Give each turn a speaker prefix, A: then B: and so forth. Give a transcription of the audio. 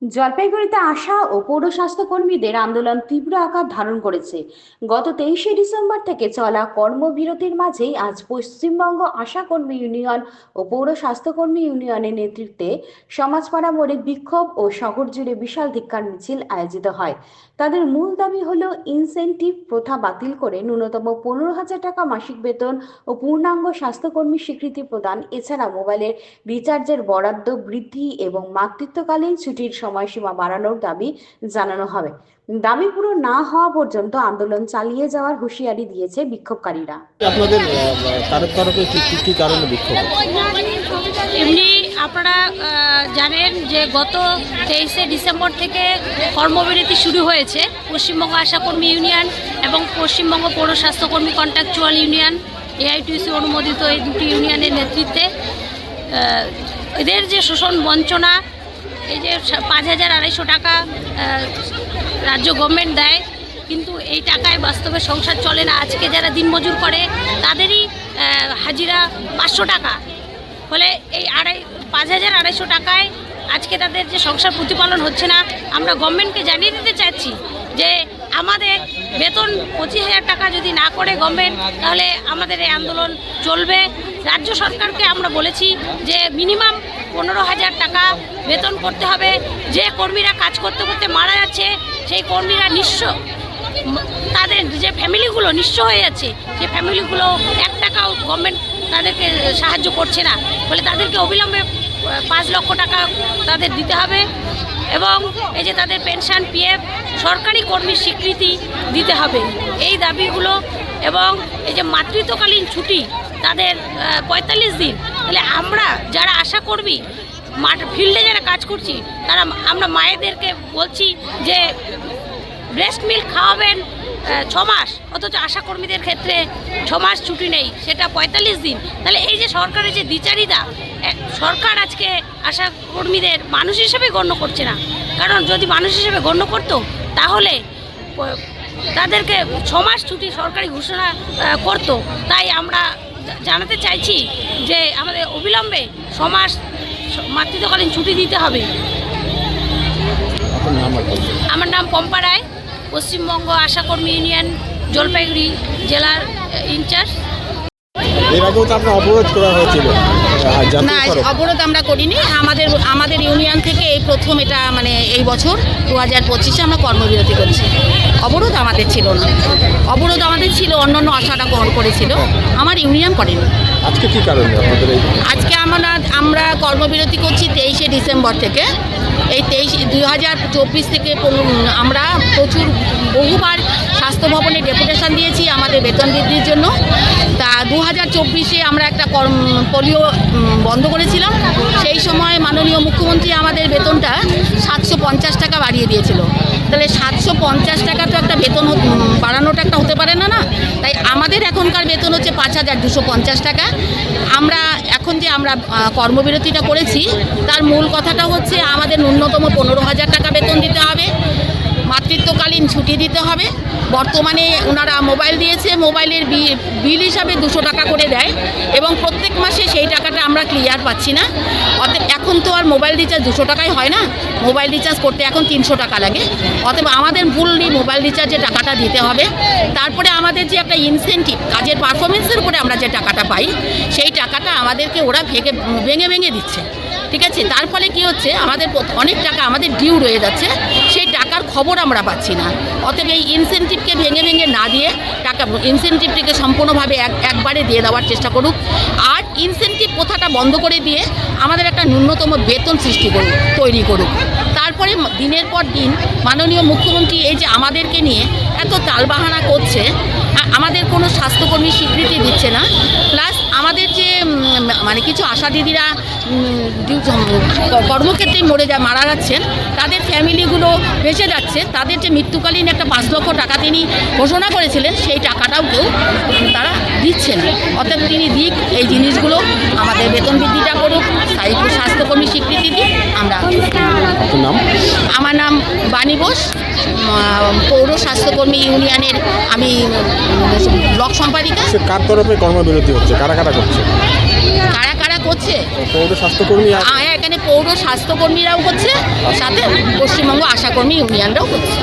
A: জলপাইগুড়িতে আশা ও পৌর স্বাস্থ্যকর্মীদের আন্দোলন তীব্র আকার ধারণ করেছে। গত 23শে ডিসেম্বর থেকে চলা কর্মবিরতির মাঝেই আজ পশ্চিমবঙ্গ আশা কর্মী ইউনিয়ন ও পৌর স্বাস্থ্যকর্মী ইউনিয়নের নেতৃত্বে সমাজপাড়া মোড়ে বিক্ষোভ ও শহর জুড়ে বিশাল ধিক্কার মিছিল আয়োজিত হয়। তাদের মূল দাবি হলো ইনসেনটিভ প্রথা বাতিল করে ন্যূনতম 15,000 টাকা মাসিক বেতন ও পূর্ণাঙ্গ স্বাস্থ্যকর্মী স্বীকৃতি প্রদান, এছাড়া মোবাইলের রিচার্জের বরাদ্দ বৃদ্ধি এবং মাতৃত্বকালীন ছুটির সময়সীমা বাড়ানোর দাবি জানানো হবে। দাবি পুরো না হওয়া পর্যন্ত আন্দোলন চালিয়ে যাওয়ার হুঁশিয়ারি দিয়েছে বিক্ষোভকারীরা।
B: আপনাদের তার তরফে কি কারণে বিক্ষোভ?
C: এমনি আপনারা জানেন যে গত 23শে ডিসেম্বর থেকে কর্মবিরতি শুরু হয়েছে পশ্চিমবঙ্গ আশাকর্মী ইউনিয়ন এবং পশ্চিমবঙ্গ পৌর স্বাস্থ্যকর্মী কন্ট্রাকচুয়াল ইউনিয়ন এআইটিউসি অনুমোদিত এই দুটি ইউনিয়নের নেতৃত্বে এদের যে শোষণ বঞ্চনা, এই যে 5,200 টাকা রাজ্য গভর্নমেন্ট দেয়, কিন্তু এই টাকায় বাস্তবে সংসার চলে না। আজকে যারা দিনমজুর করে তাদেরই হাজিরা 500 টাকা, ফলে এই 5,200 টাকায় আজকে তাদের যে সংসার প্রতিপালন হচ্ছে না। আমরা গভর্নমেন্টকে জানিয়ে দিতে চাচ্ছি যে আমাদের বেতন 25,000 টাকা যদি না করে গভর্নমেন্ট, তাহলে আমাদের এই আন্দোলন চলবে। রাজ্য সরকারকে আমরা বলেছি যে মিনিমাম 15,000 টাকা বেতন করতে হবে। যে কর্মীরা কাজ করতে করতে মারা যাচ্ছে, সেই কর্মীরা নিঃস্ব, তাদের যে ফ্যামিলিগুলো নিঃস্ব হয়ে যাচ্ছে, সেই ফ্যামিলিগুলো 1 টাকাও গভর্নমেন্ট তাদেরকে সাহায্য করছে না, ফলে তাদেরকে অবিলম্বে 5 লক্ষ টাকা তাদের দিতে হবে। এবং এই যে তাদের পেনশন, পিএফ, সরকারি কর্মীর স্বীকৃতি দিতে হবে, এই দাবিগুলো। এবং এই যে মাতৃত্বকালীন ছুটি তাদের 45 দিন, তাহলে আমরা যারা আশা কর্মী ফিল্ডে যারা কাজ করছি, আমরা মায়েদেরকে বলছি যে ব্রেস্ট মিল্ক খাওয়াবেন 6 মাস, অথচ আশা কর্মীদের ক্ষেত্রে 6 মাস ছুটি নেই, সেটা 45 দিন। তাহলে এই যে সরকারের যে দ্বিচারিতা, সরকার আজকে আশা কর্মীদের মানুষ হিসেবে গণ্য করছে না। কারণ যদি মানুষ হিসেবে গণ্য করতো, তাহলে তাদেরকে 6 মাস ছুটি সরকারি ঘোষণা করতো। তাই আমরা জানাতে চাইছি যে আমাদের অবিলম্বে 6 মাস মাতৃত্বকালীন ছুটি দিতে হবে। আমার নাম পম্পা রায়, পশ্চিমবঙ্গ আশাকর্মী ইউনিয়ন জলপাইগুড়ি জেলার ইনচার্জ।
B: এর আগেও তো আপনার অবরোধ করা হয়েছিল?
D: না, অবরোধ আমরা করিনি। আমাদের ইউনিয়ন থেকে এই প্রথম, এটা মানে এই বছর 2025-এ আমরা কর্মবিরতি করছি। অবরোধ আমাদের ছিল না। অবরোধ আমাদের ছিল অন্যান্য আশাটা করেছিল, আমার ইউনিয়ন করেনি।
B: আজকে কি কারণে আপনাদের?
D: আজকে আমরা কর্মবিরতি করছি 23শে ডিসেম্বর থেকে। এই 2024 থেকে আমরা বহুবার স্বাস্থ্য ভবনে ডেপুটেশন দিয়েছি আমাদের বেতন বৃদ্ধির জন্য। তা 2024-এ আমরা একটা পোলিও বন্ধ করেছিলাম। সেই সময় মাননীয় মুখ্যমন্ত্রী আমাদের বেতনটা 750 টাকা বাড়িয়ে দিয়েছিল। তাহলে 750 টাকা তো একটা বেতন বাড়ানোটা একটা হতে পারে না। তাই আমাদের এখনকার বেতন হচ্ছে 5,250 টাকা। আমরা কর্মবিরতিটা করেছি, তার মূল কথাটা হচ্ছে আমাদের ন্যূনতম 15,000 টাকা বেতন দিতে হবে, মাতৃত্বকালীন ছুটি দিতে হবে। বর্তমানে ওনারা মোবাইল দিয়েছে, মোবাইলের বিল হিসাবে 200 টাকা করে দেয় এবং প্রত্যেক মাসে সেই টাকাটা আমরা ক্লিয়ার পাচ্ছি না। অতএব এখন তো আর মোবাইল রিচার্জ 200 টাকায় হয় না, মোবাইল রিচার্জ করতে এখন 300 টাকা লাগে। অতএব আমাদের ফুললি মোবাইল রিচার্জের টাকাটা দিতে হবে। তারপরে আমাদের যে একটা ইনসেন্টিভ, কাজের পারফরমেন্সের উপরে আমরা যে টাকাটা পাই, সেই টাকাটা আমাদেরকে ওরা ভেঙে দিচ্ছে। ঠিক আছে, তার ফলে কি হচ্ছে, আমাদের অনেক টাকা আমাদের ডিউ রয়ে যাচ্ছে, সেই টাকার খবর আমরা পাচ্ছি না। অতএব এই ইনসেন্টিভকে ভেঙে না দিয়ে ইনসেন্টিভটিকে সম্পূর্ণভাবে একবারে দিয়ে দেওয়ার চেষ্টা করুক। আর ইনসেন্টিভ প্রথাটা বন্ধ করে দিয়ে আমাদের একটা ন্যূনতম বেতন তৈরি করুক। তারপরে দিনের পর দিন মাননীয় মুখ্যমন্ত্রী এই যে আমাদেরকে নিয়ে এত তালবাহানা করছে, আমাদের কোনো স্বাস্থ্যকর্মী স্বীকৃতি দিচ্ছে না, প্লাস আমাদের যে মানে কিছু আশা দিদিরা কর্মক্ষেত্রেই মারা যাচ্ছেন, তাদের ফ্যামিলিগুলো বেঁচে যাচ্ছে, তাদের যে মৃত্যুকালীন একটা 5 লক্ষ টাকা তিনি ঘোষণা করেছিলেন, সেই টাকাটাও কেউ তারা দিচ্ছে না। অর্থাৎ তিনি দিক, এই জিনিসগুলো আমাদের বেতন বৃদ্ধিটা করুক, স্বাস্থ্যকর্মী স্বীকৃতি দিক। আমার নাম বাণী বোস, পৌর স্বাস্থ্যকর্মী ইউনিয়নের আমি ব্লক সম্পাদিকা।
B: কার তরফে কর্মবিরতি হচ্ছে, কারা করছে?
D: কারা করছে।
B: পৌর স্বাস্থ্যকর্মী আর
D: এখানে পৌর স্বাস্থ্যকর্মীরাও করছে, সাথে পশ্চিমবঙ্গ আশাকর্মী ইউনিয়নরাও করছে।